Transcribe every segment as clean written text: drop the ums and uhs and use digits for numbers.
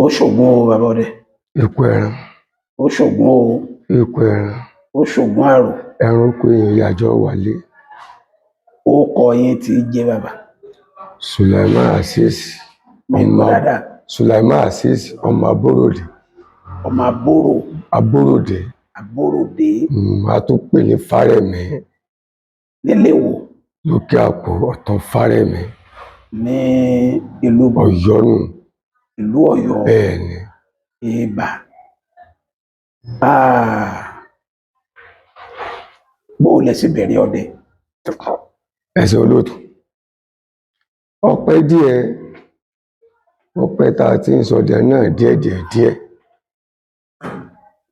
ó ṣògùn o bàbá ọdẹ, Eku ẹran, ó ṣògùn o, eku ẹran, ó ṣògùn àrò. ẹran oko èèyàn yàjọ wálé. Ó kọ yín tí í jẹ́ bàbá. Sulaiman Azeez Mi gbọ́ dáadáa. Sulaiman Azeez ọmọ Aborode. Ọmọ Abóró. Aborode. Abóròdé. A tún pè ní Fárẹ̀mí. Nílé wo? Lókè Àpò Ọ̀tún Fárẹ̀mí. Ní ìlú Ọ̀yọ́ nù. Ìlú Ọ̀yọ́. Bẹ́ẹ̀ni. Ìbà. Bó lẹ sì bẹ̀rẹ̀ ọdẹ? Ẹsẹ̀ olóòtú. Ọpẹ́ díẹ̀, ọpẹ́ tá a ti ń sọdẹ náà díẹ̀.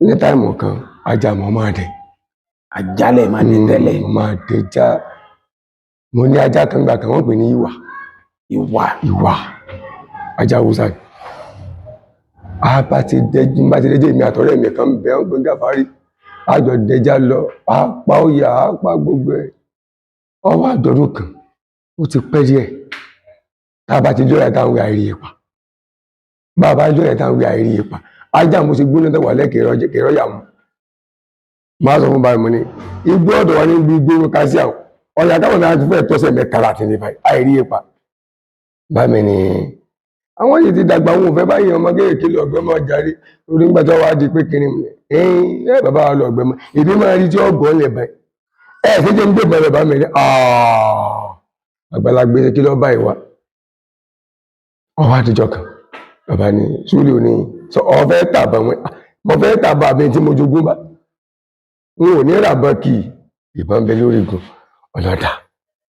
Ní táìmù kan, ajá mọ́ máa dẹ̀. Àjálẹ̀ máa dé tẹ́lẹ̀. Máa dé já. Mo ní ajá kan gbà kan wọ́n pè ní Ìwà. Ìwà. Ajá Hausa. Bá ti dẹ́jẹ́ mi àtọ̀rẹ́ mi kan bẹ̀ wọ́n gbé Gàfárì. Àjọ dẹjá lọ, apá òyà, apá gbogbo ẹ̀. Ọwọ́ àdọ́dún kan, ó ti pẹ́ díẹ̀. Tá a bá ti lọ́rẹ̀ táwọn wí àìrí ipa. Bá a bá lọ́rẹ̀ táwọn wí àìrí ipa. Ajá mo ti gbóná tẹ́wà lẹ́kẹ̀ẹ́rọ́ yà mú. Máa sọ fún báyìí mo ní, igbó ọ̀dọ̀ wa ní gbígbó kásí àwọn. Ọ̀yà táwọn náà ti fẹ́ tọ́sẹ̀ mẹ́ta láti ní báyìí, àìrí ipa. Bámi ni, àwọn yìí ti dàgbà wọn ò fẹ́ báyìí ọmọ kéèké lọ ọgbẹ́ máa jáde. Orí ń gbàtọ́ wá di pé kiri mi. Bàbá wa lọ ọgbẹ́ mọ́. Èdè máa rí tí ọgbọ́n lẹ̀ báyìí. Ṣé jẹ́ ń gbé bẹ̀rẹ̀ bá mi ní, àgbàlagbé ṣe kí lọ báyìí wá. Ọwọ́ àtijọ́ kan, bàbá ni, Súlè ò ní, sọ ọ̀fẹ́ tàbà wọn, mo fẹ́ tàbà mi tí mo jogún bá. N ò ní ràbọ̀ kì í, ìbọn bẹ lórí gun, ọlọ́dà,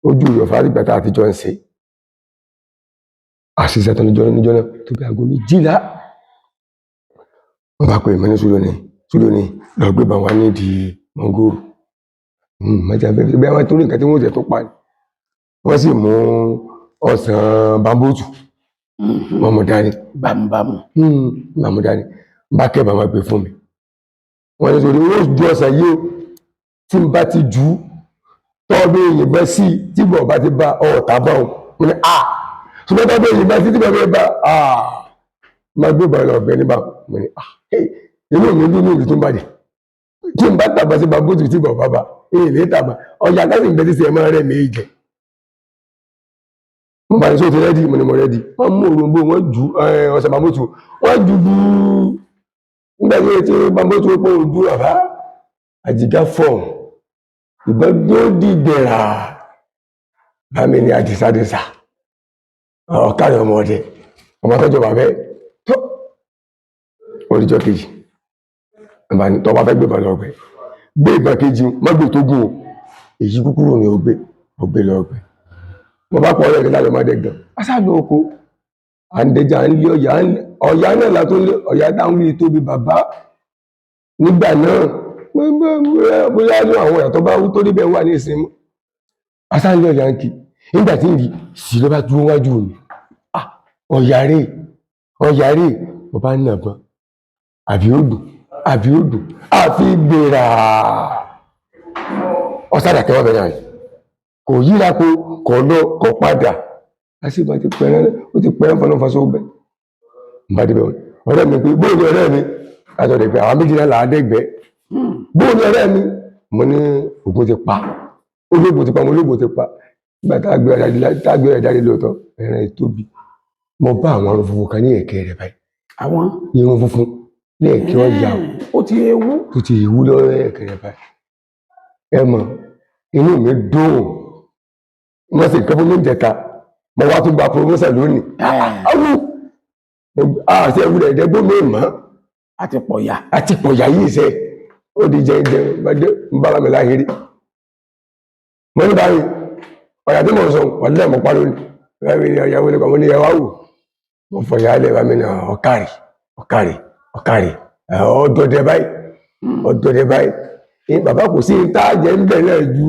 ojú rẹ̀ fárí gbàtà àtijọ́ ń ṣe. Àṣìṣẹ́ tó níjọ́ náà tó bí aago méjìlá. Wọ́n bá pè mí ní Súlè ní, lọ gbé bá wa nídìí mọ́ngòrò. Mẹ́ta fẹ́ bí wọ́n tó rí nǹkan tí wọ́n jẹ́ tó pa ní. Wọ́n sì mú ọsàn bambóòtù. Wọ́n mú dání. Bàmú dání. Bá kẹ́ bàmá gbé fún mi. Wọ́n ní sọ ní wọ́n ju ọsàn yìí o. Tí n bá ti jù ú, tọ́ọ̀bù ìyìnbọn sí tí bọ̀ bá ti bá ọ̀tá bá wọn. Mo ní ṣùgbọ́n tọ́ọ̀bù ìyìnbọn sí tí bọ̀ bá máa gbé bàlọ̀ ọ̀bẹ níbà. Mo ní inú mi dún ní ìlú tó ń bàjẹ́. Tí n bá tàbá sí bambóòtù tí bọ̀ bá èlé tàbá ọjà káṣí ń bẹ tí sẹ́ẹ̀ máa rẹ̀ mí jẹ. Mo bá ní sọ ti rẹ́dí, mo ní mo rẹ́dí. Wọ́n mú òrùngbò, wọ́n ju ọ̀sẹ̀ bambóòtù, wọ́n ju bú nígbà tí bambóòtù ó pọ̀ ojú àbá. Àjìgá fọ̀, ìbọn gbó dìgbẹ̀rà. Bámi ni àdìsádìsá. Ọ̀kadà ọmọ ọdẹ, ọmọ tọ́jọ́ bàbẹ́ tó. Oríjọ́ kejì. Bàbá ní tọ́ bá fẹ́ gbé bàlọ́ ọgbẹ́. Gbé ìbọn kejì mọ́gbò tó gùn o, èyí kúkúrò ní ọgbẹ́ lọ ọgbẹ́. Mo bá pọ̀ ọ̀rẹ́ lájọ máa dẹ́gbọ̀n. Aṣá lọ oko, à ń dẹja ń lé ọ̀yà náà látó lé ọ̀yà táwọn ilé tóbi bàbá. Nígbà náà, bóyá ní àwọn ìyàtọ̀ bá wú tó níbẹ̀ wà ní ìsinmi. Aṣá ń lé ọ̀yà ń kí. Nígbà tí ń rí, sì ló bá dúró wájú mi. Ọ̀yà rè, mo bá ń nàbọn. Àbí odò, àfi gbèrà. Ọ̀sádà kẹwàá bẹ̀rẹ̀ àyè. Kò yíra kò lọ, kò padà. Àṣìbà ti pẹ̀rẹ́, ó ti pẹ̀rẹ́ fọ́nà fọ́sọ́ bẹ́. Bá dé bẹ̀rẹ̀, ọ̀rẹ́ mi pé, bóòlù ọ̀rẹ́ mi, àjọ dẹ̀ pé àwọn méjìlá làádẹ́gbẹ́. Bóòlù ọ̀rẹ́ mi, mo ní ògùn ti pa. Ológun ti pa, mo ológun ti pa. Nígbà tá a gbé ẹ̀dá lé lóòótọ́, ẹran ìtóbi. Mo bá àwọn arun funfun kan ní ẹ̀kẹ́ rẹ̀ báyìí. Àwọn irun funfun ní ẹ̀kẹ́ ọ̀yà. Ó ti ewu lọ́rọ̀ ẹ̀kẹ́ rẹ̀ báyìí. Ẹ mọ̀, inú mi dùn. Wọ́n sì kẹ́ fún mi jẹta. Mo wá tún gba promotion lónìí. Àti ẹ̀wùrẹ̀ ẹ̀dẹ́gbọ́n mi mọ́. Àti pọ̀yà yìí sẹ́. Ó di jẹ ń bára mi láhìírí. Mo ní báyìí, ọ̀yà tí mo sọ, wọ́n lẹ́ mọ̀ pa lónìí. Rámi ni ọ̀yà wọlé kan, mo ní ẹwà wò. Mo fọ̀yà alẹ́ rámi ni ọ̀kàrì. Ọ̀dọ̀dẹ̀ báyìí. Bàbá kò sí ìtaàjẹ́ ń bẹ̀ náà ju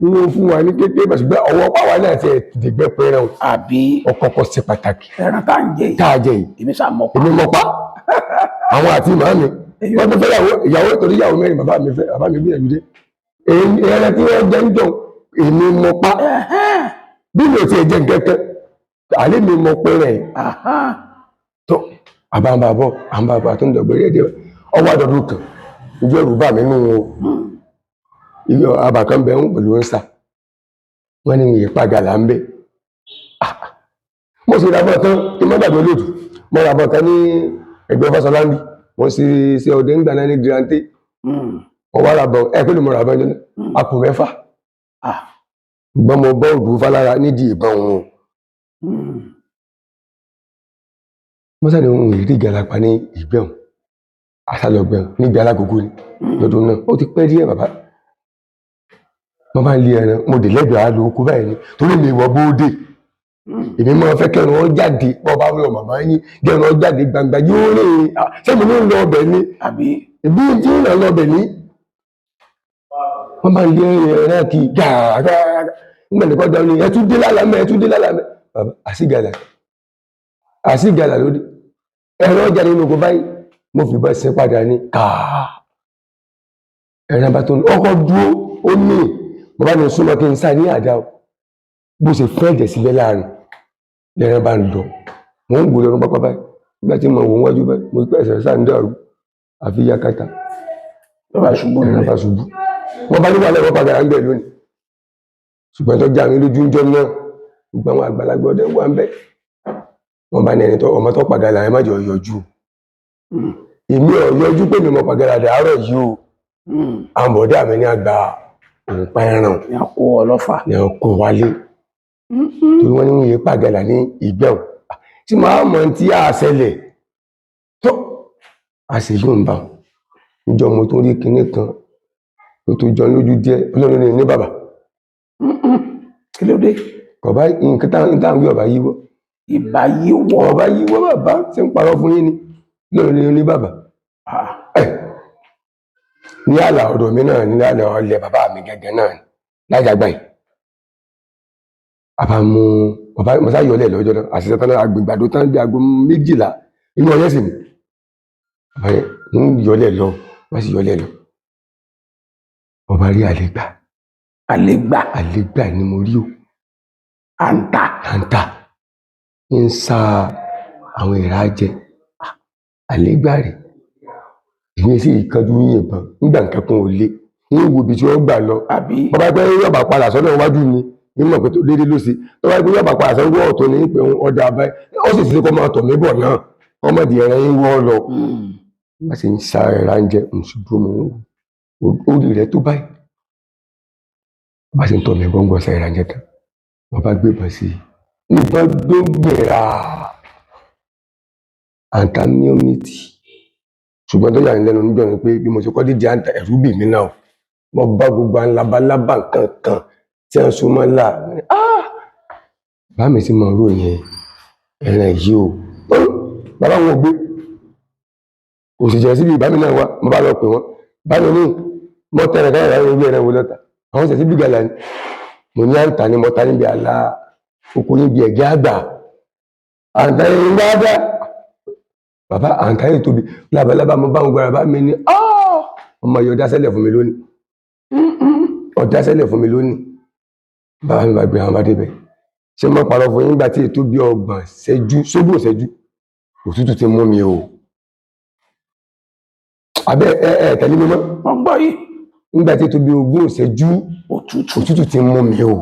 wọ́n fún wa ní kékeré ṣùgbọ́n ọwọ́ pàwọ́ náà ti dìgbẹ́ pẹ́rẹ́ àbí ọkọ̀ọ̀kọ̀ sí pàtàkì. Ẹran táàjẹ́ yìí. Èmi mọ̀ pa. Àwọn àti màámi. Wọ́n tó fẹ́ ìyàwó torí ìyàwó mẹ́rin bàbá mi gbìyànjú dé. Ẹran tí wọ́n jẹ́ ń jọ èmi mọ̀ pa. Bí mi ò tiẹ̀ jẹ́ nkẹ́kẹ́, àlẹ́ mi mọ̀ pẹ́rẹ́. àbámbàbọ̀ àbámbà tó ń dọ̀gbẹ́ rédíò ọwọ́ àdọ̀dún kan ojú ẹ̀rù bà mí nù ilé abàkan bẹ̀ ń pẹ̀lú ń sà wọ́n ní ìyè pàgàlà ń bẹ́ mo sì ra bọ̀ tán ìmọ̀dàgbé olóòtú mo ra bọ̀ tán ní ẹgbẹ́ Fáṣọláńbí mo sì ṣe ọdẹ ńgbà náà ní Durante mo wá ra bọ̀ ẹ pé ló mo ra bọ̀ jẹ́ àpò 6 ṣùgbọ́n mo bọ́ òdù fálára nídìí ìbọn òun mọ́sá ni ohun ìrírí galapa ní ìgbẹ̀hùn àsálọ̀gbẹ̀hùn níbi alágógó ni lọ́dún náà ó ti pẹ́ díẹ̀ bàbá wọ́n bá ń lé ẹran mo dè lẹ́gbẹ̀ẹ́ àlò oko báyìí ni torí mi wọ bóódè èmi máa fẹ́ kẹrin wọn jáde bọ́ bá wọ́n bàbá yín kẹrin wọn jáde gbangba yóò rè é sẹ́mi ló ń lọ ọbẹ̀ ni ìbí tí ń lọ ọbẹ̀ ni wọ́n bá ń lé ẹran kì í gàgàgà nígbà tí kọjá ní ẹtú dé lálàmẹ́ bàbá àṣìgàlà lóde ẹran ọjà nínú oko báyìí mo fi bá ṣe padà ní kàá ẹran bá tó ní ọkọ̀ dúró ó ní mo bá ní súnmọ́ kí n sá ní àdá bó ṣe fẹ́ ẹ̀jẹ̀ síbẹ̀ láàrin lẹ́ran bá ń lọ mo ń gbòòrò ẹran pápá báyìí nígbà tí mo wò wájú báyìí mo pẹ́ ẹ̀sẹ̀ sáà ń dàrú àfi yakata ẹran bá ṣubú wọ́n bá ní wàhálà ẹ̀rọ pàgàrà ń bẹ̀ lónìí ṣùgbọ́n tó já mi lójú ńjọ́ náà gbogbo àwọn àgbàlagbà ọdẹ wà ń bẹ̀ wọ́n bá ní ẹni tó ọmọ tó pàgàrà ẹ má jọ yọjú èmi ò yọjú pé mi mọ pàgàrà dàárọ̀ yìí o àwọn bọ̀dá mi ní àgbà òǹpa ẹran ní àkó ọlọ́fà ní ọkọ wálé torí wọ́n ní wọ́n yé pàgàlà ní ìgbẹ̀hùn tí màá mọ̀ tí a ṣẹlẹ̀ tó a sì yóò ń bá níjọ́ mo tó rí kinní kan tó tó jọ lójú díẹ̀ ọlọ́run ní bàbá kí ló dé ọba nǹkan táwọn wí ọba yíwọ́ ìbá yíwọ́ ọba yíwọ́ bàbá tí ń parọ́ fún yín ni lọ́run ní bàbá ní àlà ọ̀dọ̀ mi náà ní àlà ọlẹ̀ bàbá mi gẹ́gẹ́ náà lájàgbà yìí àbá mú bàbá mọ́sá yọlẹ̀ lọ́jọ́ náà àṣìṣe tán náà àgbègbàdo tán bí aago 12 inú ọyẹ́ sì ni bàbá yẹn ń yọlẹ̀ lọ wọ́n sì yọlẹ̀ lọ ọba rí àlégbà ni mo rí o àǹtà ń sa àwọn ìrà jẹ àlégbà rẹ̀ èmi sì kanjú yìnbọn nígbà nǹkan kan ò lé ní ìwò ibi tí wọ́n gbà lọ bàbá pé yọ̀bà padà sọ́dọ̀ iwájú ni nímọ̀ pé tó déédéé ló ṣe tó bá pé yọ̀bà padà sọ́dọ̀ ọ̀tọ̀ ní pé ọjà abáyé ó sì ṣe kó máa tọ̀ mí bọ̀ náà ọmọdé ẹ̀rẹ́ yín wọ́ lọ bá sì ń sa ẹ̀rá ń jẹ ṣùgbọ́n mo orí rẹ̀ tó báyìí bá sì ń tọ̀ mí bọ́ ń gbọ́ sa ẹ̀rá ń jẹ tán wọ́n bá gbé bọ̀ sí i nígbà gbẹ̀rà àǹtàmíọ́mìtì ṣùgbọ́n tó yà ní lẹ́nu níjọ́ ni pé bí mo ṣe kọ́ dídí àǹtà ẹ̀rú bì mí náà mo bá gbogbo alábàlábà kankan tí a ń so mọ́ là bá mi sì máa ròyìn ẹran yìí o bàbá wọn gbé òṣìṣẹ́ síbi ìbámi náà wá mo bá lọ pè wọ́n bá mi ní mo tẹ̀rẹ̀ káyọ̀ láwọn ilé ẹran wo lọ́ta àwọn ṣẹ̀ síbi gàlà ni mo ní àǹtà ni mo ta níbi àlà oko níbi ẹ̀gẹ́ àgbà àǹtà yẹn ń gbáàdá bàbá àǹtà yẹn tóbi lábalábá mo bá wọn gbára bá mi ní ọmọ yìí ọdá sẹ́lẹ̀ fún mi lónìí bàbá mi bá gbé àwọn bá débẹ̀ ṣé mo parọ́ fún yín nígbà tí ètò bí 30 ṣẹ́jú sógbò ṣẹ́jú òtútù ti mú mi o abẹ́ tẹ̀lé mi mọ́ wọ́n gbọ́ yìí nígbà tí ètò bí 20 ṣẹ́jú òtútù ti mú mi o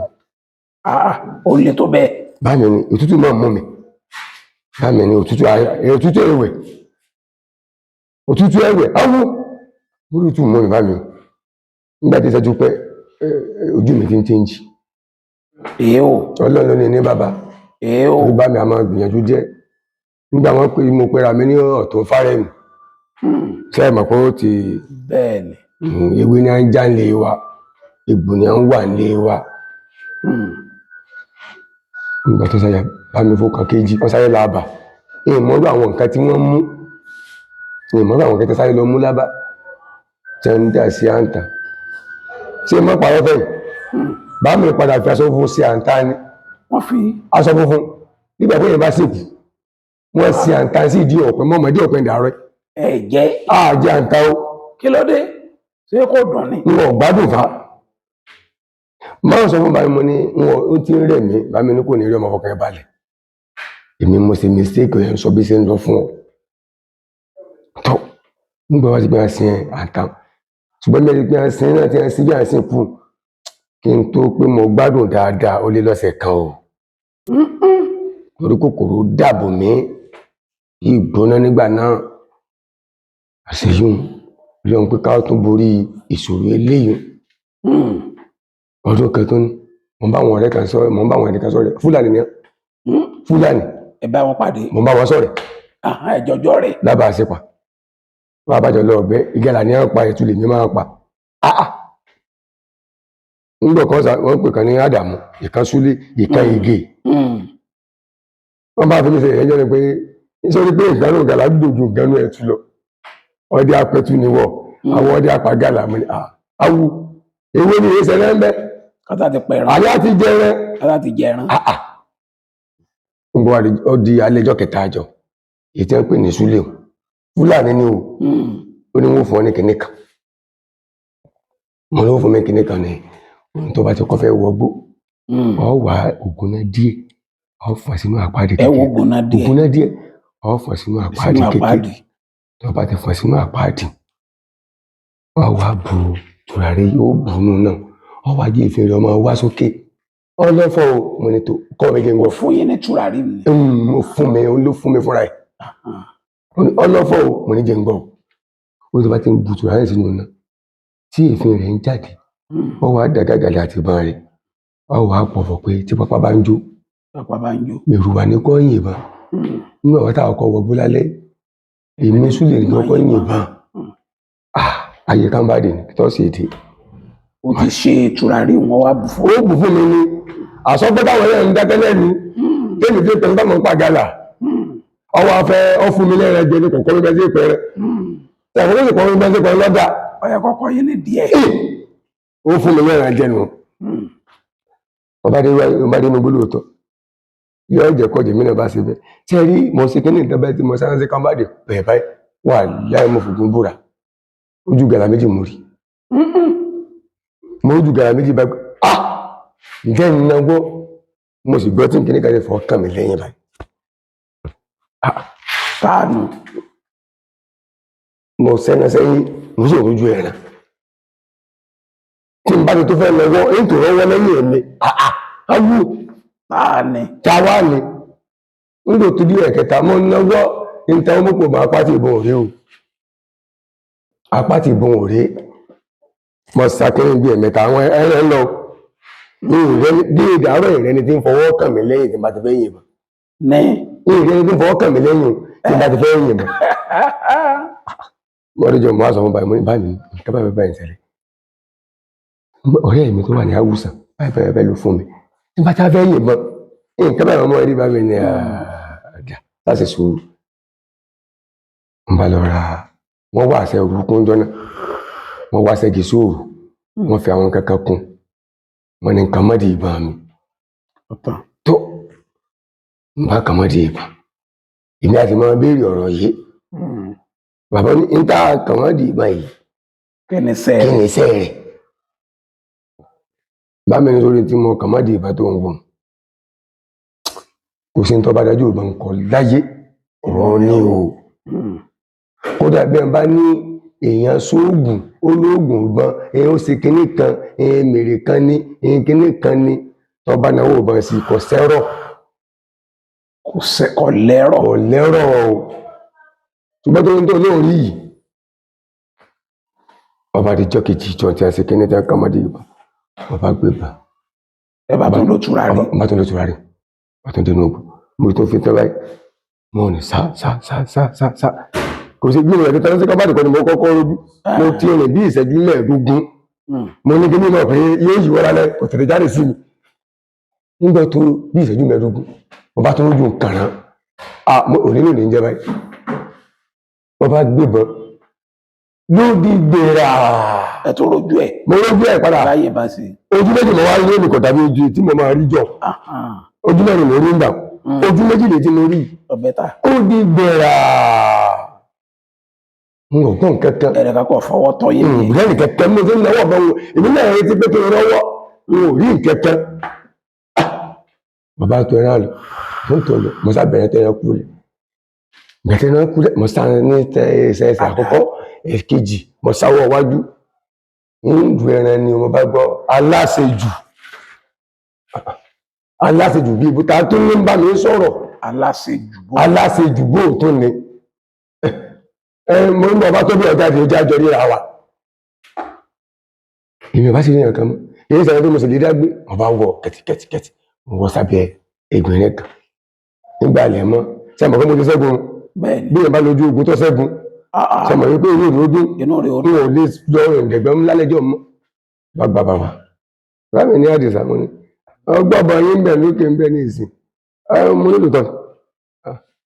ó lè tó bẹ́ẹ̀ bá mi ní òtútù náà mú mi bá mi ní òtútù ẹ̀wẹ̀ áwọ̀ òtútù mú mi bá mi nígbà tí ìṣẹ́jú pẹ́ ojú mi ti ń change ọlọ́run ní ní bàbá orí bá mi a máa gbìyànjú díẹ̀ nígbà wọn pé mo pera mi ní ọ̀tún fárẹ́mù ṣe é mọ̀ pé ó ti bẹ́ẹ̀ni ewé ní à ń já lé wa egbò ní à ń wà lé wa nígbà tó sáyà bá mi fọkàn kejì wọ́n sáyé láàbà ìmọ̀rú àwọn nǹkan tí wọ́n mú ìmọ̀rú àwọn nǹkan tí sáyé lọ mú lábá jẹ́ ń dà sí àǹtà ṣé mọ́ pàrọ̀ fẹ́ bá mi padà fi aṣọ funfun sí àǹtà ni wọ́n fi aṣọ funfun nígbà pé yẹn bá sèkù wọ́n sí àǹtà sí ìdí ọ̀pẹ mọ́mọ́ ìdí ọ̀pẹ ìdàrẹ́ ẹ̀jẹ̀ àjẹ́ àǹtà ó kí ló dé ṣé kò dùn ni wọn ò gbádùn fa máa sọ fún báyìí mo ní wọn ó ti ń rẹ̀ mí bá mi ní kò ní rí ọmọ fọkàn balẹ̀ èmi mo ṣe mistake ẹ̀ ń sọ bí ṣe ń lọ fún ọ tó nígbà wá ti gbé àsìn àtàn ṣùgbọ́n mẹ́rin gbé àsìn náà ti àsìn bí àsìn kù kí n tó pé mo gbádùn dáadáa ó lé lọ́sẹ̀ kan o torí kòkòrò dàbò mí ìgbóná nígbà náà àṣeyún lóhun pé ká tún borí ìṣòro eléyìí ọdún kan tó ní mo bá àwọn ọ̀rẹ́ kan sọ̀rọ̀ Fúlàní ni Fúlàní ẹ bá wọn pàdé mo bá wọn sọ̀rọ̀ ẹjọjọ rẹ lábàá àṣepa wọn àbájọ lọ ọbẹ ìgẹlà ní àpá ìtúlẹ ní máa pa ńgbọ kan wọn pè kan ní Ádámù ìkan Súlé ìkan Ìgè wọn bá fi mí ṣe ìrẹjọ ni pé nítorí pé ìgbàlù gàlà dòjú ìgbàlù ẹtù lọ ọdẹ apẹtù ni wọ àwọn ọdẹ apagàlà mi awu ewé ni ìṣẹ náà ń bẹ kátà ti pẹran àlá ti jẹrẹ kátà ti jẹran ń bọ ọ di alẹjọ kẹta àjọ èyí tí wọn pè ní Súlé Fúlàní ni o ó ní wọn fún ọ ní kinní kan mo ló fún mi kinní kan ní ohun tó bá ti kọ́ fẹ́ wọgbó ọ wà ògùn náà díẹ̀ ọ fọ sínú àpáàdì kékeré ẹ wo ògùn náà díẹ̀ ọ fọ sínú àpáàdì kékeré tó bá ti fọ sínú àpáàdì ọ wà bu tùràrí yóò bù nù náà ọ wà jí ìfẹ́ rẹ ọmọ wá sókè ọlọ́fọ̀ o mo ní tó kọ́ mi kí n wọ fún yín ní tùràrí mi mo fún mi ló fún mi fúnra ẹ̀ ọlọ́fọ̀ o mo ní jẹ́ ń gbọ́ o tó bá ti ń bu tùràrí sínú náà tí èéfín rẹ̀ ń jáde ọ wà dàgàgàlà àti ìbọn rẹ̀ ọ wà pọ̀fọ̀ pé tí pápá bá ń jó èrò wà ní kọ́ yìnbọn nínú àwọn táwọn kọ́ wọgbó lálẹ́ èmi Súlè ní kọ́ yìnbọn ayé kan bá dé ní tọ́sí èdè o ti ṣe tùràrí wọn wá bù fún ó bù fún mi ní àsọpẹ́ táwọn ẹ̀rọ ń dákẹ́ lẹ́nu tẹ́lẹ̀ tí pẹ̀lú táwọn ń pa gàlà ọwọ́ afẹ́ ọ fún mi lẹ́rẹ̀ jẹ ní kọ̀ọ̀kan bẹ́ẹ̀ sí ìpẹ́rẹ́ tẹ̀wọ́n ló sì kọ́ mi bẹ́ẹ̀ sí ìpẹ́rẹ́ lọ́dà ọyẹ kọ́kọ́ yín ní díẹ̀ ó fún mi lẹ́rẹ̀ jẹ nù ọba dé inú gbólóòtọ́ yóò jẹ́ kọjá mi náà bá ṣe bẹ́ẹ̀ tí ẹ rí mo ṣe kí ní ìtẹ́bẹ́ tí mo sáyẹ́nsì kan bá dé bẹ̀ẹ̀ báyìí wà láì mo fògùn búra ojú gàlà méjì mo rí mo ojú gàlà méjì báyìí ǹjẹ́ ìnáwó mo sì gbọ́ tí n kìíní kan lè fọ́ kàn mí lẹ́yìn báyìí káànù mo sẹ́yìn sẹ́yìn mo sì rojú ẹ̀ràn tí n bá ti tó fẹ́ lọ́wọ́ èyí tó rọ́wọ́ lẹ́yìn ẹ̀mí awú táàní táwa ni nígbà tó di ẹ̀kẹta mo náwó níta wọn mọ̀pọ̀ mọ́ apá tí ìbọn òré o apá tí ìbọn òré mo sàkíyàn bí ẹ̀mẹ́ta àwọn ẹ̀rẹ́ lọ bí ìdárọ̀ ìrẹni tí ń fọwọ́ kàn mí lẹ́yìn tí n bá ti fẹ́ yìnbọn ní ìrẹni tí ń fọwọ́ kàn mí lẹ́yìn tí n bá ti fẹ́ yìnbọn mo rí jọ mo wá sọ fún báyìí mo ní báyìí nǹkan báyìí báyìí ṣẹlẹ̀ ọ̀rẹ́ mi tó wà ní Haúsá báyìí báyìí ló fún mi tí n bá ti fẹ́ yìnbọn nǹkan báyìí ọmọ rí báyìí ní àjà láti sùúrù n bá lọ ra wọ́n wá àṣẹ òrukún jọ náà wọ́n wá ṣẹ́gi sóòrù wọ́n fi àwọn kankan kún wọ́n ní nǹkan mọ́dì ìbọn mi tó n bá kàn mọ́dì ìbọn èmi àti máa béèrè ọ̀rọ̀ yìí bàbá ní n ta kàn mọ́dì ìbọn yìí kí ni sẹ́ rẹ̀ bá mi ní sórí tí mo kàn mọ́dì ìbọn tó ń wọ̀n kò sí ní tó bá dájú ìbọn kọ láyé ọ̀rọ̀ ní o kódà bí wọn bá ní èèyàn sóògùn olóògùn ìbọn èèyàn ó ṣe kinní kan èèyàn mèrè kan ní èèyàn kinní kan ní tó bá náwó ìbọn sí kò sẹ́rọ̀ kò lẹ́rọ̀ o ṣùgbọ́n tó ń tó lóun rí yìí ọba àdìjọ́ kejì ìjọ tí a ṣe kinní tí a kàn mọ́dé ìbọn ọba gbé bá ẹ bá tó ló tùràrí bá tó ló tùràrí bá tó dénú ogun mo tó fi tán báyìí mo ní sá kò sí gbìyànjú ẹ̀kẹ́ tán sí kábàdì kan ni mo kọ́kọ́ rójú mo ti rìn bí ìṣẹ́jú mẹ́ẹ̀ẹ́dógún mo ní kí ní mọ̀ pé yóò yíwọ́ lálẹ́ kò tẹ̀lé jáde sí mi nígbà tó bí ìṣẹ́jú mẹ́ẹ̀ẹ́dógún mo bá tó rójú nǹkan rán òní ló ní jẹ́ báyìí mo bá gbébọn lóbi gbèrà ẹ tó rójú ẹ mo rójú ẹ padà láyé bá sí ojú méjì mo wá rí lónìí kò tàbí ojú tí mo máa rí jọ ojú mẹ́rin mo rí ń gbà ojú méjì lè tí mo rí ọ̀bẹ́ta ó di gbèrà n ò gbọ́n kankan ẹ̀rẹ̀ kakọ̀ fọwọ́ tọ́ yé mi ìrẹ́lì kankan mo ti ń náwó ọ̀bọ̀n wo èmi náà retí pé kí n rọ́wọ́ n ò rí kankan bàbá tó ẹran lọ tó ń tó lọ mo sábẹ̀rẹ̀ tẹ́yẹ kú lẹ̀ gbẹ̀tẹ̀ náà kú mo sá ní ẹsẹ̀ àkọ́kọ́ èkejì mo sáwọ́ wájú ń du ẹran ni mo bá gbọ́ aláṣejù bí ibùta tó ní ń bá mi sọ̀rọ̀ aláṣejù bó tó ní mo ń bọ̀ bá tó bí ọjà àti ọjà àjọ ríra wa èmi ọba sì rí nǹkan mọ́ èyí sẹ́yìn tó mo sì lè dágbé ọba wọ kẹ̀tìkẹ̀tì mo wọ sábẹ́ ẹgbẹ̀rún kan nígbà ilẹ̀ mọ́ sẹ́mọ̀ pé mo ti ṣẹ́gun bí ìyẹn bá lójú ogun tó ṣẹ́gun sẹ́mọ̀ wípé inú ìròdún tí wọn ò lè lọ ìdẹ̀gbẹ́ ńlá lẹ́jọ́ mọ́ bá gba bàbá rámi ní àdìsá mo ní ọgbọ́bọ̀ yín ń bẹ̀ lókè ń bẹ̀ ní ìsìn mo nílò tán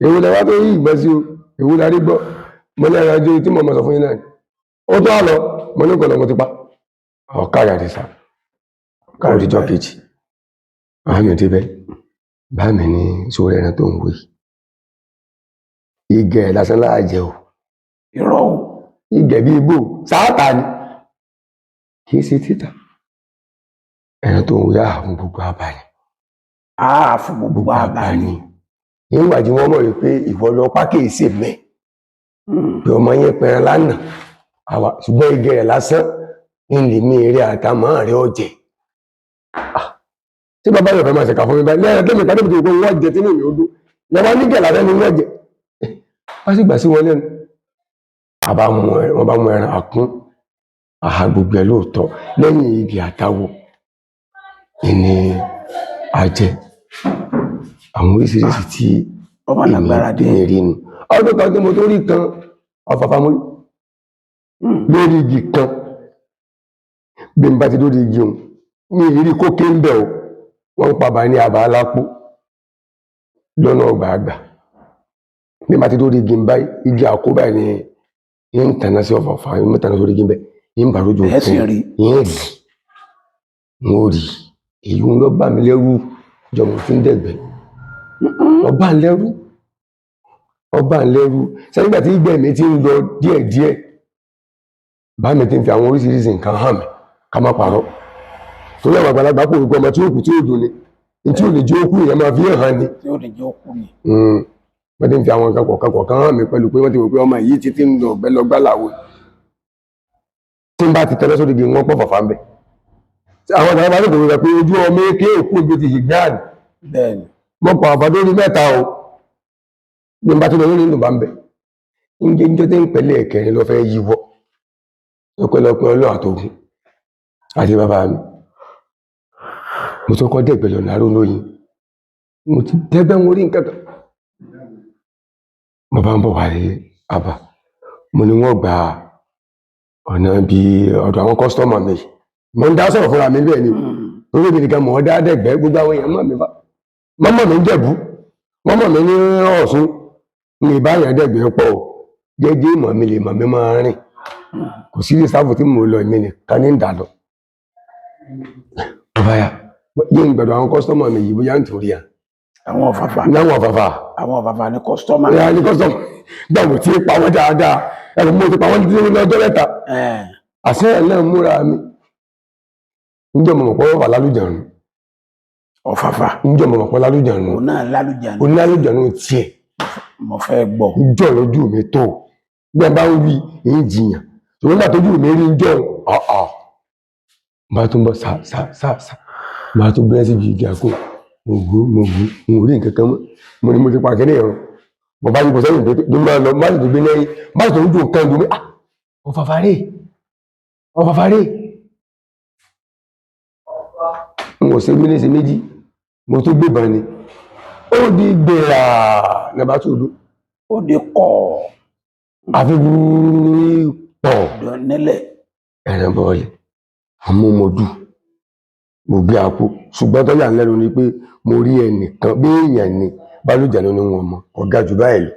èwo lẹ wá tó yí ìgbẹ́ sí o èwo la rí gbọ́ mo ní ara jó tí mo mọ̀ sọ fún yín náà ó tó àlọ́ mo ní kọ̀ọ̀lọ́ mo ti pa ọ̀kadà àdìsá ọ̀kadà òdìjọ́ kejì àmì ò débẹ̀ bá mi ní sórí ẹran tó ń wò yìí igẹ̀ lásán láàjẹ o irọ́ o igẹ̀ bí igbó sáátà ni kì í ṣe títà ẹran tó ń wò yá fún gbogbo abàní fún gbogbo abàní nígbà tí wọ́n mọ̀ wípé ìwọ lọ pákèsè mẹ́ pé ọmọ yẹn pẹran lánàá àwa ṣùgbọ́n igẹ̀ rẹ̀ lásán ń lè mí eré àtàmọ́ rẹ̀ ọ̀jẹ̀ tí bàbá yóò fẹ́ máa ṣẹ̀ka fún mi báyìí lẹ́yìn tó mi ká débi tó wọ́n jẹ tí ní ìlú ọdún lẹ́wọ́n ní gẹ̀lá lẹ́nu wọ́n jẹ wọ́n sì gbà sí wọn lẹ́nu wọ́n bá mú ẹran àkún àhà gbogbo ẹ̀ lóòótọ́ lẹ́yìn igi àtàwọ̀ ìní àjẹ àwọn oríṣiríṣi tí èmi rí nu ọdún kan tí mo tó rí kan ọ̀fàfà mú lórí igi kan bí n bá ti lórí igi òun ní ìrírí kókè ń bẹ̀ o wọ́n ń pàbà ní àbá alápò lọ́nà ọgbà àgbà ní bá ti tó rí igi ń báyìí igi àkóbá ní ń tàná sí ọ̀fọ̀fà ń tàná sórí igi ń bẹ̀ ń bà lójú òkun ń rí mo rí èyí ń lọ bá mi lẹ́rú jọmọ fún dẹ̀gbẹ́ ọba ń lẹ́rú sẹ́yìn nígbà tí ìgbẹ́ mi ti ń lọ díẹ̀díẹ̀ bá mi ti ń fi àwọn oríṣiríṣi nǹkan hàn mí ká má parọ́ torí àwọn àgbàlagbà kò gbọ́ ọmọ tí ó kù tí ó dùn ni tí ò lè jẹ́ òkú ìyẹn máa fi hàn ni. wọ́n ti ń fi àwọn nǹkan kọ̀ọ̀kan hàn mí pẹ̀lú pé wọ́n ti wò pé ọmọ yìí títí ń lọ ọ̀gbẹ́ lọ gbàláwo tí n bá ti tẹ́lẹ̀ sórí igi wọn pọ̀ fàfà ń bẹ̀. àwọn àgbàlagbà kò rẹ̀ pé ojú ọmọ èké òkú ibi ti yìí gáàdì mo pọ̀ àbá lórí mẹ́ta o bí n bá tó lọ lórí ìlú bá ń bẹ̀. njẹ́ tí ń pẹ̀lẹ́ ẹ̀kẹrin lọ fẹ́ yíwọ́ ọpẹ́lọpẹ́ ọlọ́ àtògùn àti bàbá mi mo tún kọ́ dẹ̀gbẹ̀yọ̀ nàáró lóyìn mo ti dẹ́gbẹ́ wọn rí nǹkan kan mo bá ń bọ̀ wá rí àbá mo ní wọ́n gba ọ̀nà bí ọ̀dọ̀ àwọn kọ́sítọ́mà mi mo ń dá sọ̀rọ̀ fúnra mi bẹ́ẹ̀ ni orí mi nìkan mọ̀ ọ́ dá dẹ̀gbẹ́ gbogbo àwọn èèyàn mọ̀ mi bá mọ́mọ́ mi ń Jẹ̀bú mọ́mọ́ mi ní Ọ̀ṣun ní ìbáyàn dẹ̀gbẹ́ pọ̀ jẹ́jẹ́ mọ̀ mi lè mọ̀ mi máa rìn kò sí rìsáàfù tí mo lọ ìmì nìkan ní ìdàlọ́ báyà yé ń gbẹ̀dọ̀ àwọn kọ́sítọ́mà mi yìí bóyá ń torí à àwọn ọ̀fàfà ní kọ́sítọ́mà ní kọ́sítọ́mà gbàgbọ́ tí pa wọ́n dáadáa ẹ̀rọ mo ti pa wọ́n títí lọ́jọ́ mẹ́ta àṣẹ ẹ̀ náà múra mi níjọ́ mọ̀ pọ̀ wà lálùjànù ọ̀fàfà níjọ́ mọ̀ pọ̀ lálùjànù onílálùjànù tiẹ̀ mo fẹ́ gbọ́ níjọ́ lójú mi tó bí ẹ bá ń wí èyí jiyàn ṣùgbọ́n nígbà tójú mi rí níjọ́ bá tún bọ́ sá bá tún bẹ́ẹ̀ sí igi àkó mo rí nǹkan kan mọ́ mo ní mo ti pa kẹ́lẹ́ ẹ̀rọ mo bá yípo sẹ́yìn tó máa lọ má sì tó gbé lẹ́yìn má sì tó ń dùn kan dùn mí ọ̀fàfàrè mo ṣe mí léṣe méjì mo tún gbé bàn ni ó di gbèrà nàbà tó dùn ó di kọ́ àfi wúrú pọ̀ nílẹ̀ ẹ̀rẹ̀ bọ́ọ̀lì àmúmọ̀dù mo gbé àpò ṣùgbọ́n tó yà ń lẹ́nu ni pé mo rí ẹnìkan bí èèyàn ni Bálùjànnú ni wọn mọ ọ̀gá jù báyìí lọ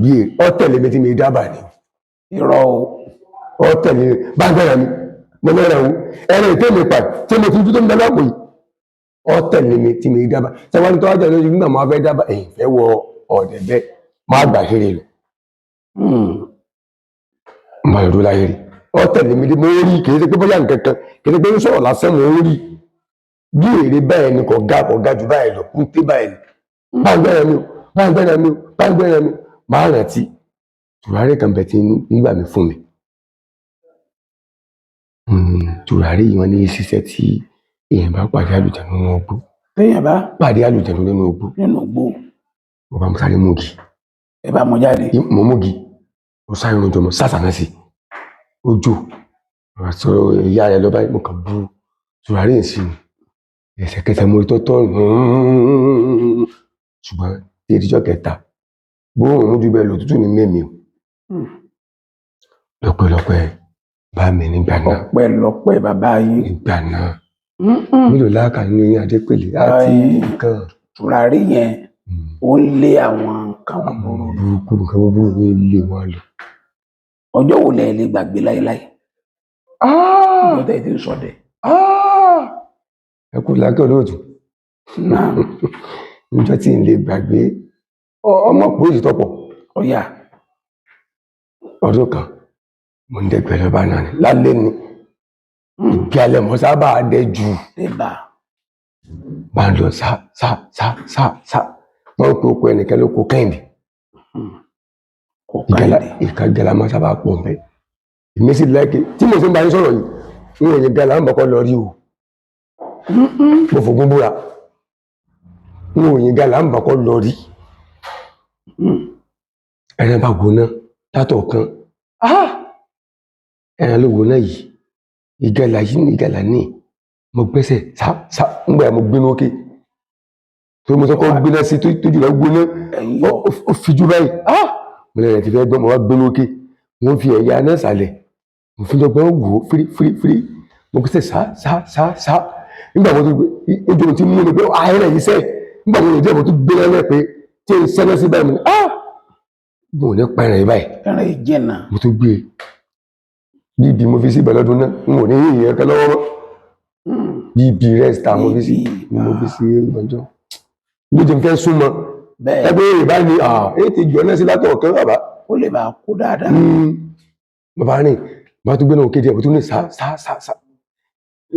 bí ọ tẹ̀lé mi tí mi dábàá ni irọ́ o ọ tẹ̀lé bá gbẹ́ra mi mo mẹ́ra wo ẹ̀rọ ìtẹ́ mi pa tí mo ti dúdú tó ń bẹ lápò yìí ọ tẹ̀lé mi tí mi dábàá sẹ́wọ́n tó wá tẹ̀lé lójú nígbà máa fẹ́ dábàá èyí fẹ́ wọ ọ̀dẹ̀ bẹ́ẹ̀ máa gbà kéré lọ máa lọ́dún láyé rí ọ tẹ̀lé mi mo rí kì í ṣe pé bóyá nǹkan kan kì í ṣe pé ń sọ̀rọ̀ lásán mo rí bí èrè báyìí ni kò ga jù báyìí lọ kún té báyìí ni báńgbẹ́rẹ̀ mi máa rántí tùràrí kan bẹ̀ tí nígbà mi fún mi. Tùràrí yìí wọ́n ní ṣiṣẹ́ tí èèyàn bá pàdé àlùjànnú nínú igbó. téèyàn bá Pàdé àlùjànnú nínú igbó. nínú igbó Mo bá mo sáré múgi. ẹ bá mú jáde. Mo múgi. Mo sáré rojọ́ mo sásànà sí. Ojú. Àṣọ ìyá rẹ̀ lọ báyìí mo kàn bú tùràrí yìí sí mi. Ẹsẹ̀kẹsẹ̀ mo rí tó tọ́ ṣùgbọ́n tí ìdíjọ́ kẹta gbóhùn mú ju bẹ́ẹ̀ lọ tútù ní mẹ́mi o. Lọ́pẹ́lọpẹ́ bá mi nígbà náà. ọpẹ́lọpẹ́ bàbá yín. Nígbà náà. Mélòó láàkà nínú yín Adépèlé àti nǹkan. Tùràrí yẹn ó ń lé àwọn nǹkan burúkú nǹkan búburú ní ilé wọn lọ. ọjọ́ wo lẹ lè gbàgbé láéláé. ọjọ́ tẹ̀ ti ń sọdẹ. Ẹ kú lákẹ́ olóòtú. Níjọ́ tí n lè gbàgbé ọmọ pòlìsì tọ́pọ̀. ọ̀yà. Ọdún kan mo ń dẹgbẹ́ lọ́ba náà ni lálẹ́ ni ìgbé alẹ́ mọ́ sábà dẹ jù. débà. bá ń lọ sá wọ́n pe oko ẹnìkan ló kó Kẹ́hìndé. ìka gala máa sábà pọ̀ mẹ́. èmi sì lẹ́kẹ̀ tí mo sì ń bá yín sọ̀rọ̀ yìí ń ròyìn gala ń bọ̀kọ́ lọ rí o. mo fògùn búra ń ròyìn gala ń bọ̀kọ́ lọ rí. ẹran bá gbóná látọ̀ kan ẹran ló gbóná yìí ìgalà yìí ní ìgalà ní mo gbẹ́sẹ̀ sá ń gbà mo gbéná òkè tó mo sọ pé ó gbéná sí tójú rẹ̀ gbóná ó fi jú báyìí mo lẹ́yìn ti fẹ́ gbọ́n mo wá gbéná òkè wọ́n fi ẹ̀yà náà sàlẹ̀ mo fi lọ́gbọ́n wò ó fírí mo gbẹ́sẹ̀ sá nígbà mo tún ìjọ tí mú mi pé ayẹyẹ yìí sẹ́ nígbà mo jẹ́ mo tún gbéná lẹ́ pé tí n sẹ́ná sí báyìí mo ní pa ẹran yìí báyìí. ẹran yìí jẹ̀nà. mo tún gbé bíbí mo fi sí ìbẹ̀lọ́dún náà n ò ní yìnyín ẹ̀kẹ́ lọ́wọ́ mọ́. bíbí rẹ́sítà mo fi sí ìbẹ̀jọ́. ló ti fẹ́ súnmọ́. ẹgbẹ́ yorùbá ni èyí ti jọ náà sí látọ̀ ọ̀kan bàbá. ó lè bá a kú dáadáa. bàbá rìn bá tún gbé náà kéde ẹ̀ mo tún ní sá.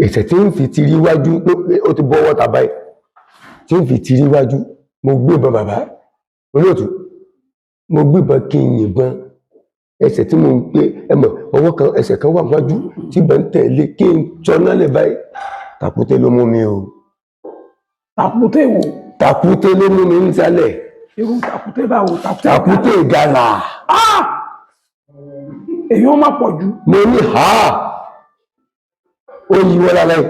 ẹsẹ̀ tí ń fi tiri wájú ó ti bọ́ wọ́ta báyìí tí ń fi tiri wájú mo gbé ìbọn bàbá olóòtú mo gbé ìbọn kí n yìnbọn ẹsẹ̀ tí mo ń pé ẹmọ ọwọ́ kan ẹsẹ̀ kan wà wájú tí ìbọn tẹ̀lé kí n tọ́nà lẹ̀ báyìí tàkúté ló mú mi o. tàkúté wo. tàkúté ló mú mi nísàlẹ̀. irú tàkúté báwo. tàkúté ìgalà. èyí ó má pọ̀ jù. mo ní ó yí wọ́n lálẹ́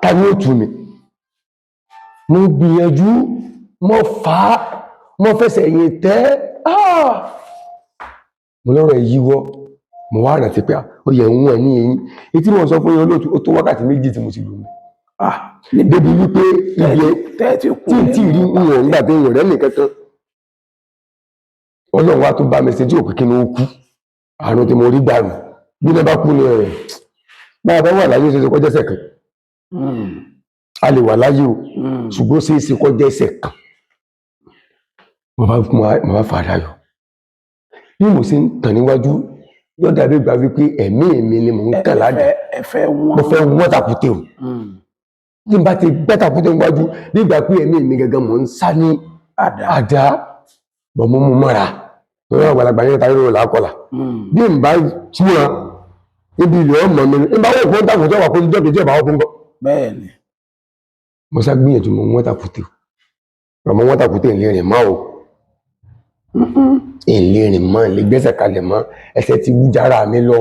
ta ni ó tù mí. mo gbìyànjú mo fà á mo fẹsẹ̀ yìí tẹ́ mo lọ́rọ̀ yíwọ́ mo wá rántí pé ó yẹ ń wọ̀n ní eyín etí mo sọ fún yín olóòtú ó tó wákàtí méjì tí mo ti lò mí. débi wípé iye tí n tí rí wọn nígbà tí wọn rẹ́ nìkan kan ọlọ́run wa tó bá mi ṣe tí òpin kí ni ó kú àrùn tí mo rí gbàrú bí náà bá kú ni rẹ̀ báyà bá wà láyé ó ṣe ṣe kọjá ẹsẹ̀ kan a lè wà láyé o ṣùgbọ́n ṣe é ṣe kọjá ẹsẹ̀ kan mo bá fà á dáyọ̀ bí mo ṣe ń tàn níwájú yóò dàbí gbà wípé ẹ̀mí mi ni mò ń kàn ládàá mo fẹ́ wọ́n tàkúté o tí n bá ti gbẹ́ tàkúté níwájú nígbà pé ẹ̀mí mi gangan mò ń sá ní àdá bọ̀ mo mú mọ́ra lórí àgbàlagbà yẹn tayé lórí làákọ̀là bí n bá tú wọn ibi ilẹ̀ ọmọ mi ní bá wọ́n fún tàkúté wà fún jọ́kejì ẹ̀ bá wọ́n fún gbọ́. bẹ́ẹ̀ni. mo sá gbìyànjú mo wọ́n tàkúté o mo wọ́n tàkúté ìlérin máa o ìlérin mọ́ ilé gbẹ́sẹ̀ kalẹ̀ mọ́ ẹsẹ̀ ti wú jára mi lọ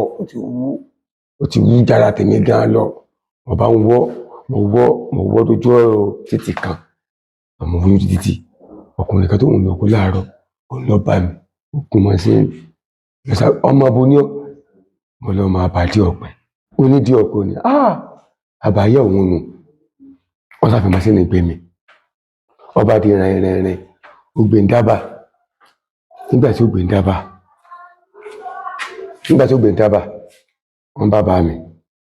ó ti wú jára tèmi gan lọ mo bá ń mo wọ́ lójú ọ̀rọ̀ títì kan àmọ́ ojú títì ọkùnrin kan tó ń lọ kó láàárọ̀ ó lọ bá mi ó kún mọ́ sí ọmọ abo ní ọ mo lọ máa bá dí ọ̀pẹ ó ní dí ọ̀pẹ ó ní àbáyé òun nù wọ́n sáfẹ́ máa sí ní gbé mi ọba di rìnrìn ó gbé ń dábàá nígbà tí ó gbé ń dábàá wọ́n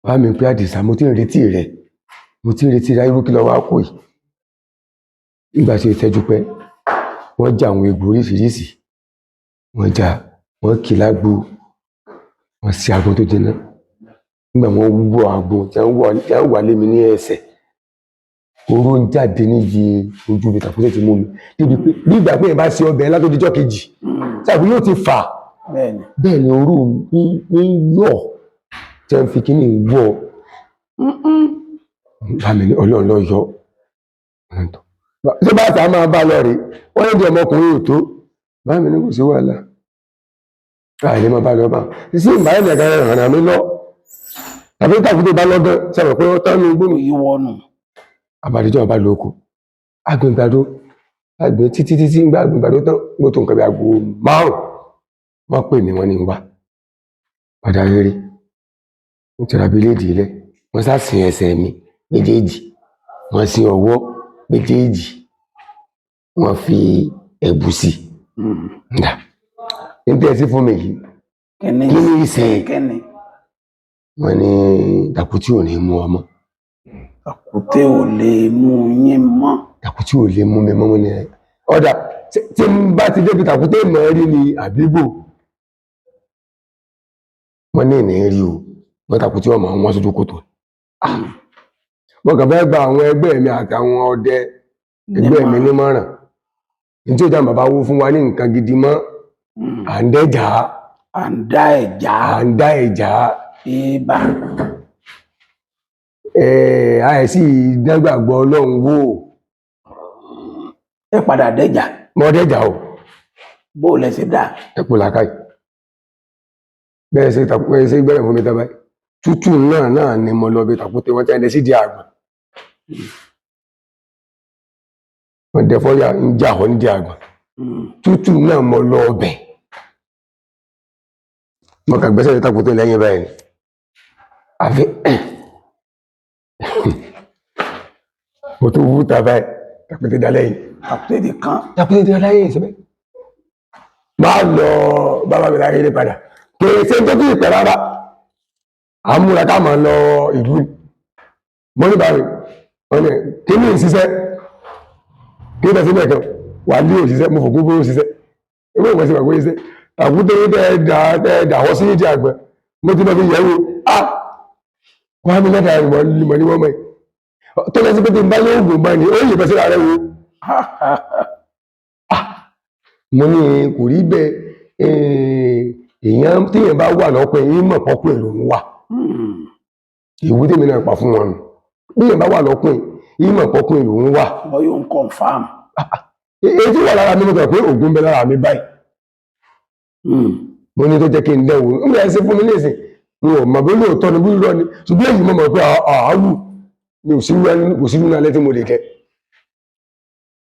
bá mi pé Àdìsá mo ti ń retí rẹ irú kí lọ wá kó yìí nígbà tí ó tẹ́jú pẹ́ wọ́n já àwọn egbò oríṣiríṣi wọ́n kì lágbo wọ́n sí agbọn tó jiná nígbà wọ́n wúwo àgbo tí wọ́n wà lé mi ní ẹsẹ̀ oró ń jáde níbi ojú mi tàkúté ti mú mi débi pé nígbà pé ìbá ṣe ọbẹ̀ látòdíjọ́ kejì ṣàbí yóò ti fà bẹ́ẹ̀ ni oró mi yọ̀ tí wọ́n fi kíní wọ̀ bá mi ní ọlọ́run lọ yọ ṣé bá ta máa bá lọ rè wọ́n lè di ọmọkùnrin ò tó bá mi ní kò sí wàhálà àìlè máa bá lọ bá sí ìbáyé nìkan ràn mí lọ tàbí tàkúté bá lọ́gán sábà pé ó tánú gbónú ìwọ́nù àbàdíjọ́ bá lóko agbègbàdo àgbè títí ń gbá agbègbàdo tán gbó tó nǹkan bí aago 5 wọ́n pè mí wọ́n ní wá padà rere ń tẹ̀ra bí léèdì ilẹ̀ wọ́n sá sin ẹsẹ̀ mi méjèèjì wọ́n sin ọwọ́ méjèèjì wọ́n fi ẹ̀gúsí ǹdà ní tẹ́sí fún mi yìí kí ní ìsẹ̀ wọ́n ní dàkútí ò ní mú ọmọ Tàkúté ò lè mú yín mọ́. Tàkúté ò lè mú mi mọ́ ní ẹ̀. Ọ̀dà tí n bá ti débi tàkúté mọ̀ rí ni àbíbò. Wọ́n ní ìní rí o, wọ́n tàkúté ọmọ wọn sójú kòtò. Mo kàn fẹ́ gba àwọn ẹgbẹ́ mi àtàwọn ọdẹ ẹgbẹ́ mi nímọ̀ràn. Ní tí ó jà bàbá wó fún wa ní nǹkan gidi mọ́. À ń dẹ́jà. À ń dá ẹ̀já. À ń dá ẹ̀já. Ibà. Àìsí ìdágbàgbọ́ Ọlọ́run wò. Ẹ padà dẹ́jà. Mo dẹ́jà o. Bó lẹ ṣe dá. Ẹ kú làákàyè. Bẹ́ẹ̀ ṣe gbẹ́rẹ̀ fún mi tán báyìí. Tútù náà ni mo lọ bí tàkúté wọ́n tẹ́lẹ̀ sí di àgbọ̀n. Wọ́n dẹ fọ́yà ń jà ọ́ ní di àgbọ̀n. Tútù náà mo lọ ọbẹ̀. Mo kà gbẹ́sẹ̀ ní tàkúté lẹ́yìn báyìí. Àfi mo tó wú ta báyìí tàkúté dá lẹ́yìn. Tàkúté di kan. Tàkúté dá lẹ́yìn síbẹ̀. Máa lọ bàbá mi láyé ní padà. Kèrè ṣe tó kí ìpẹ́ rárá. À ń múra ká máa lọ ìlú. Mo ní bàbá wọn ni kí ní ìṣiṣẹ́ kí ní ìṣiṣẹ́ kan wà ní òṣìṣẹ́ mo fòkú bó òṣìṣẹ́. Ewé ìwọ̀n sí wà pé iṣẹ́. Tàkúté tẹ́ dàwọ́ sí ìdí àgbẹ̀. Mo ti lọ fi yẹ̀wò. Wọ́n á ní mẹ́ta ìmọ̀ ní wọ́n mọ̀ yìí. Tó lọ sí pé tí n bá lóògùn bá ní ó yìí bẹ́ sí ààrẹ wo. Mo ní kò rí bẹ́ẹ̀ èèyàn tí èèyàn bá wà lọ́pẹ́ yìí mọ̀ pọ́pẹ́ lòun wà. Ìwé tèmi náà pa fún wọn nù. Bí èèyàn bá wà lọ́pẹ́ yìí mọ̀ pọ́pẹ́ lòun wà. Wọ́n yóò ń confirm. Èyí tí wà lára mi mo sọ pé ògùn bẹ lára mi báyìí. Mo ní tó jẹ́ kí n dẹ́wò. Ń bẹ̀rẹ̀ sí fún mi nísìn. Mo ò mọ̀ bí lóòótọ́ ni bí lọ́ ni. Ṣùgbọ́n èyí mo mọ̀ pé àáwù ni kò sí nínú alẹ́ tí mo lè kẹ́.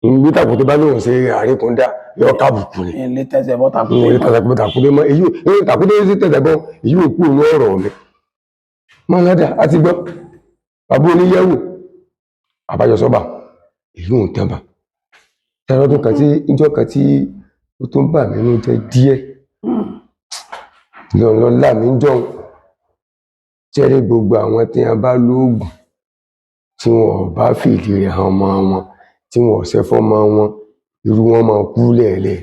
Ìgbé tàkúté bá lóun ṣe àríkúndá yọ kábùkù ni. Ilé tẹ̀sẹ̀ bọ́ tàkúté. Ilé tẹ̀sẹ̀ bọ́ tàkúté mọ́. Èyí tàkúté sí tẹ̀sẹ̀ bọ́ èyí ò kú òun ọ̀rọ̀ mi. Máa ládà á ti gbọ́. Bàbá oníyẹ̀wò. Àbájọ sọ́bà. Èyí ò ń tẹ́bà. Tẹ́lọ́ tó kàn tí ìjọ kan tí ó tún bà mí ló jẹ́ díẹ̀. Lọ́nà mi ń jọ jẹ́rí gbogbo àwọn tí a bá lóògùn tí wọn bá fìdí rẹ̀ hàn ọmọ wọn tí wọn ò ṣẹ́ fọ́mọ wọn irú wọn máa kú lẹ́ẹ̀lẹ́.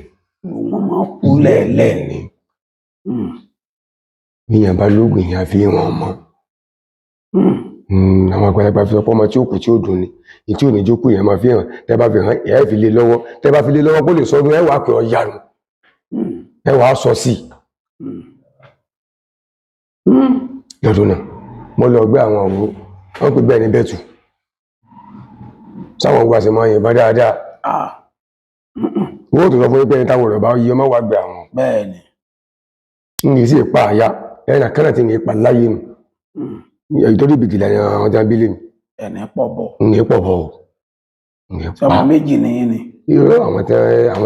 Wọ́n máa kú lẹ́ẹ̀lẹ́ ni. Níyàn bá lóògùn èèyàn fi hàn ọmọ. Àwọn àgbàlagbà fi ọ̀pọ̀ ọmọ tí ó kù tí ó dùn ni. Ìtí ò ní jókòó èèyàn máa fi hàn tẹ́ bá fi hàn ẹ̀ fi lé lọ́wọ́ tẹ́ bá fi lé lọ́wọ́ kó lè sọdún ẹ̀ wá pé ọ yanu ẹ̀ wá sọ sí lọ́dún náà. Mo lọ gbé àwọn òwú wọ́n pè bẹ́ẹ̀ ní bẹ́tù sáwọn òwú àti máa yìnbọn dáadáa. Owó tó sọ fún pé táwọn ọ̀rọ̀ bá yí ọmọ wà gbé àwọn. Bẹ́ẹ̀ni. Ń yìí sì pa àyà ẹ̀rìn àkànnà tí ń yìí pa láyé nù. Èyí tó dìbìtì lẹ́yìn àwọn tí wọ́n bí lé mi. Ẹ̀ní pọ̀ bọ̀. Ń yìí pọ̀ bọ̀ o. Sọmọ méjì nìyí ni. Irọ́ àwọn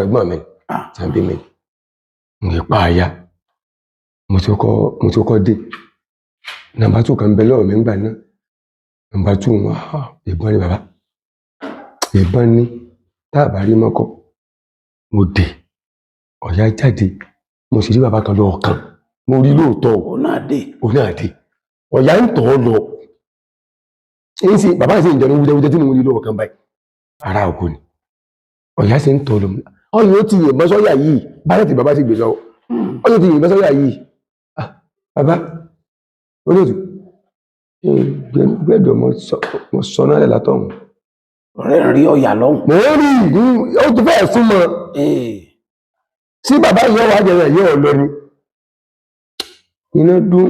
ẹ̀gbọ́n mi tí wọ́n bí mi. Ń yìí pa àyà. Mo ti kọ́ dé. Nàmbà 2 kan bẹ lọ́wọ́ mi ńgbà náà. Nàmbà 2 wọn ìbọn ni bàbá. Ìbọn ni táàbà rí mọ́kọ́. Mo dé. Ọ̀yá jáde. Mo sì rí bàbá kan lọ́wọ́ kan. Mo rí lóòótọ́. Ó náà dé. Ọ̀yá ń tọ̀ ọ́ lọ. Èyí sì bàbá sì ń jẹun wúdẹ́wúdẹ́ tí mo rí lọ́wọ́ kan báyìí. Ara ògo ni. Ọ̀yá sì ń tọ̀ ọ́ lọ. Ọ̀yá ó ti yìnbọn sọ́yà yìí. Báyọ̀ tí bàbá sì gbé sọ́wọ́. Ọ̀yá ti yìnbọn sọ́yà yìí. Bàbá olóòtú gbẹ́dọ̀ mo sọ náà lẹ́la tọ̀hún ọ̀rẹ́ rí ọ̀yà lọ́hùn. mò ń rí ó ti fẹ́ súnmọ́ sí bàbá ìyá wa jẹrẹ ìyá ọ̀ lọ ni iná dún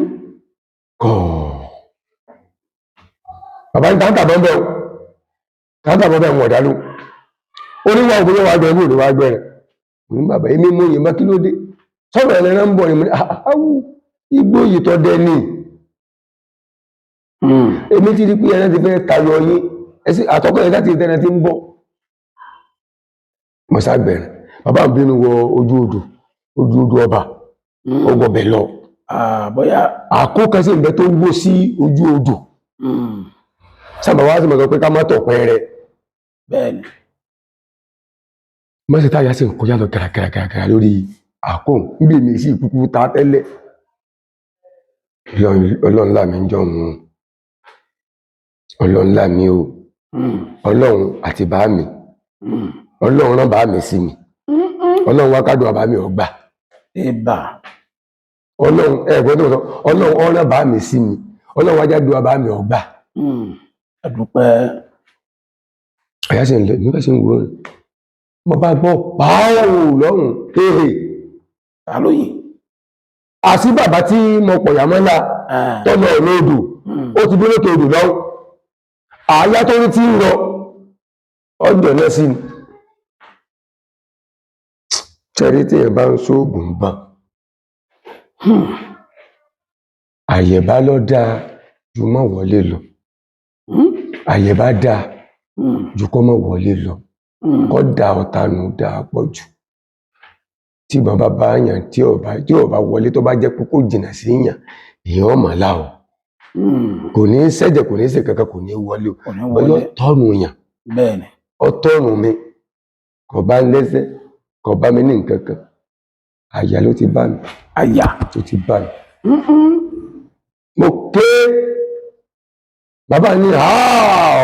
bàbá ní tàǹtà bọ́ńbẹ́ wọn ọ̀dá ló oníwà òkú yóò wá gbẹ mú òníwà gbẹ rẹ ní bàbá èmi mú yìí má kí ló dé sọ̀rọ̀ ẹ̀rẹ́ ń bọ̀ ni mo ní àwù igbó yìí tọ́ dẹ ní èmi ti rí pé ẹran ti fẹ́ tayọ yín ẹsẹ àtọ́kọ̀ yẹn láti ìtẹ́rẹ ti ń bọ̀ mọ̀sá bẹ̀rẹ̀ bàbá mi bínú wọ ojú odò ọba ọgbọ̀ bẹ̀ lọ bóyá àkókò sí ìbẹ́ tó gbó sí ojú odò sábà wá sí mọ̀ sọ pé ká má tọ̀pẹ́ rẹ bẹ́ẹ̀ni mọ́sí táyà sì ń kọjá lọ kàràkàrà lórí àkó níbi èmi sí ìkúkú ta tẹ́lẹ̀ ọlọ́nlá mi ń jọ òun ọlọ́nlá mi o ọlọ́run àti bá mi ọlọ́run rán bá mi sí mi ọlọ́run wákàdùn àbá mi ọgbà ẹ̀bà ọlọ́run ẹ̀gbọ́n tó sọ ọlọ́run ọ̀rán bá mi sí mi ọlọ́run wájàdùn àbá mi ọgbà àdúpẹ́ àyà sì ń lẹ nígbà tí ń wúrọ mo bá gbọ́ pàáwò lọ́rùn kéèrè alóyìn àti bàbá tí mo pọ̀yà mọ́lá tọ́lọ olóòdù ó ti dúró tòòdù lọ́wọ́ àyà tó rí tí ń lọ ọjọ́ náà sí ni tẹ́rí tí ẹ̀ bá ń sóògùn bá àyẹ̀bá lọ dáa ju mọ́ wọlé lọ àyẹ̀bá dáa ju kọ́ mọ́ wọlé lọ kọ́ da ọ̀tanù dáa pọ̀ jù tí bàbá bá yàn tí ọba wọlé tó bá jẹ́ pé kó jìnnà sí yàn èèyàn ọmọ láwọ kò ní ṣẹ̀jẹ̀ kò ní ṣe kankan kò ní wọlé o bọ́yọ̀ tọ́nù yàn bẹ́ẹ̀ni ọtọ́nù mi kò bá ń lẹ́sẹ̀ kò bá mi ní nǹkan kan àyà ló ti bá mi àyà tó ti bá mi mo ké bàbá ní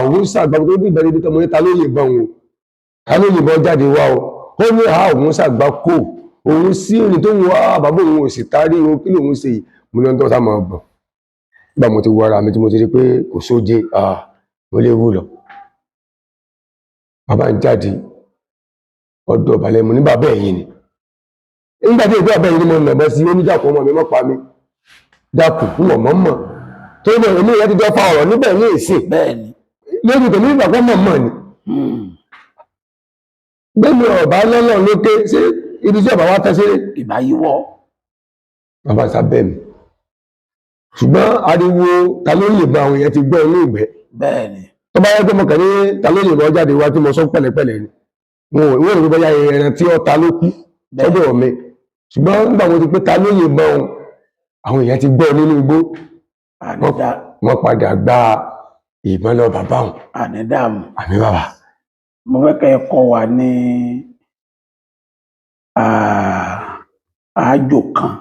òun ṣàgbà tó bí ìbẹ̀rẹ̀ ibi tọmọ níta ló yìnbọn o ká ló yìnbọn jáde wá o ó ní òun ṣàgbà kó òun sí òní tó ń wá bàbá òun ò sì tarí o kí lòun ṣe yìí mo ní ọdún sá máa bọ̀ nígbà mo ti wọ ara mi tí mo ti rí pé kò sóde mo lè wú lọ bàbá ń jáde ọ̀dọ̀ ọ̀bàlẹ̀ mo ní bàbá ẹ̀yìn ni nígbà tí ìgbà bẹ́ẹ̀ ni mo nà bọ́ sí onídàpọ̀ ọmọ mi mọ́ pa mi dàpọ̀ mọ̀ tó ní èmi ìyá ti jọ fa ọ̀rọ̀ níbẹ̀ ní ìsìn bẹ́ẹ̀ni lórí tèmi ìgbàgbọ́ mọ̀ ni gbẹ́mi ọ̀bá lọ́nà lókè ṣé ibi tí ọ̀bá wá tẹ́ sí ìbá yíwọ́ bàbá sábẹ́ mi ṣùgbọ́n ariwo ta ló yìnbọn àwọn èèyàn ti gbọ́ inú ìgbẹ́ bẹ́ẹ̀ni tó bá yẹ pé mo kàn ní ta ló yìnbọn jáde wá tí mo sọ pẹ̀lẹ́pẹ̀lẹ́ ni wọn ò rí bóyá ẹran tí ọta ló kú sọ́dọ̀ mi ṣùgbọ́n nígbà mo ti pé ta ló yìnbọn àwọn èèyàn ti gbọ́ nínú igbó wọ́n padà gba ìbọn lọ bàbá wọn ànídàmú àmì bàbá mo fẹ́ kẹ́ ẹ kọ́ wa ní àájò kan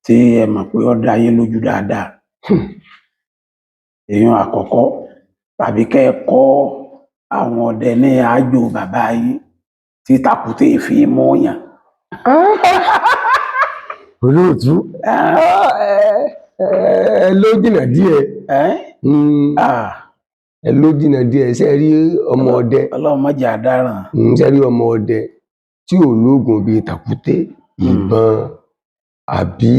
tí ẹ mọ̀ pé ó dá yín lójú dáadáa èèyàn àkọ́kọ́ tàbí kẹ́ ẹ kọ́ àwọn ọdẹ ní àájò bàbá yín tí tàkúté fi mú yàn. olóòtú ẹ ló jìnnà díẹ̀ ẹ ló jìnnà díẹ̀ ṣe rí ọmọ ọdẹ Ọlọ́run má jẹ́ àdáràn ṣe rí ọmọ ọdẹ tí ò lóògùn bíi tàkúté ìbọn àbí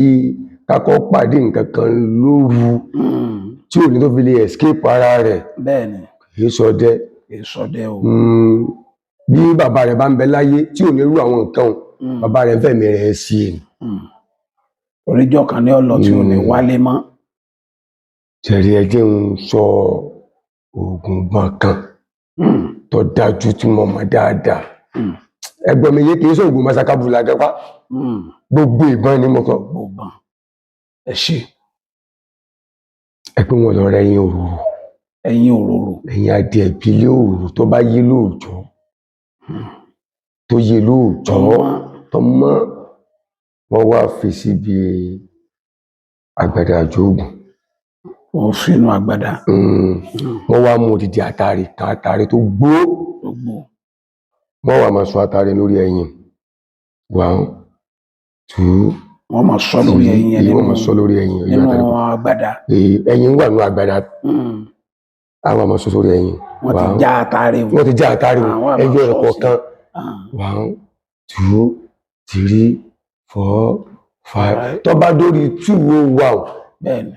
kakọ pàdé nǹkan kan lóru tí ò ní tó fi lè escape ara rẹ̀ bẹ́ẹ̀ni kìí ṣọdẹ o bí bàbá rẹ̀ bá ń bẹ láyé tí ò ní rú àwọn nǹkan bàbá rẹ̀ fẹ̀mí rẹ̀ sí i oríjọ kan ní ọlọ tí ò ní wálé mọ́. ṣẹ̀rí ẹjẹ́ ń sọ oògùn gbọ̀n kan tó dájú tí mo mọ̀ dáadáa ẹ̀gbọ́n mi yé kìí ṣe oògùn masakabula gẹ́pá gbogbo ìbọn ni mo kọ gbogbo ẹ ṣe ẹ pé wọn lọ rẹ ẹyin òróró ẹyin adìẹ ìbílẹ̀ òróró tó bá yé lóòjọ́ tó yé lóòjọ́ tó mọ́ wọ́n wá fi síbi àgbàdo àjogún wọ́n sínú àgbàdá wọ́n wá mú odidi àtàrí kan àtàrí tó gbó wọ́n wá máa sọ àtàrí lórí ẹyin 1 2 wọ́n máa sọ lórí ẹyin wọ́n máa sọ lórí ẹyin nínú àgbàdá ẹyin wà nínú àgbàdá àwọn àmọ́ sọ sórí ẹyin wọ́n ti já àtàrí wọ́n ti já àtàrí ẹyọ ẹ̀kọ́ kan 1 2 3 4 5 tó bá dórí 201 bẹ́ẹ̀ni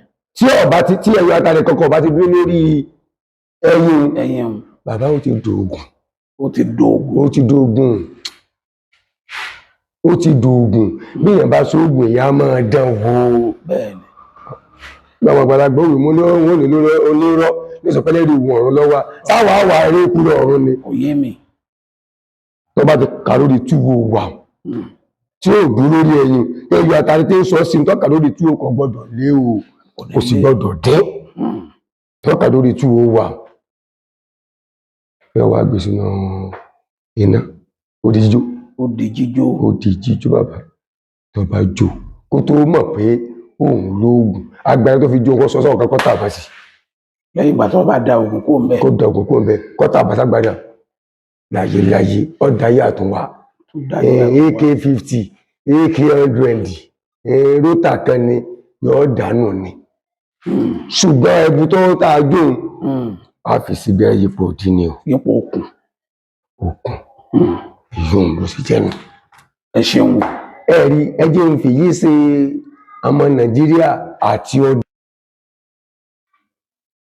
tí ẹyọ àtàrí kankan bá ti dúró lórí ẹyin bàbá ó ti dògùn bí èèyàn bá sóògùn èèyàn máa dán wò bẹ́ẹ̀ni gbàwọn àgbàlagbà òwe mú ní wọ́n ní onírọ́ ní ìsọ̀pẹ́lẹ̀ rí ìwọ̀n ọ̀run lọ́wọ́ sáwà wà eré kúrò ọ̀run ni òye mi tó bá ti kà lórí 201 tí ó dúró lórí ẹyin ẹyọ àtàrí tí ń sọ sí tó kà lórí 201 kò gbọdọ̀ lé o kò sì gbọdọ̀ dín tó kà lórí 201 ẹ wá gbé sínú iná ó di jíjó bàbá tó bá jó kó tó mọ̀ pé òun lóògùn agbára tó fi jó nǹkan sọ́sọ́ nǹkan kọ́tà bá sí lẹ́yìn ìgbà tó bá da ògùn kó ń bẹ kọ́tà bá ságbádà láyé ọ̀dáyé àtúnwá AK-50 AK-100 rótà kan ni yóò dànù ni ṣùgbọ́n ẹbú tó tàà jó a fi síbẹ̀ yípo dín ní yípo okùn yóò ló sì jẹ́nu ẹ ṣeun ẹ̀rí ẹjẹ́ ń fi yí ṣe ọmọ Nàìjíríà àti ọdún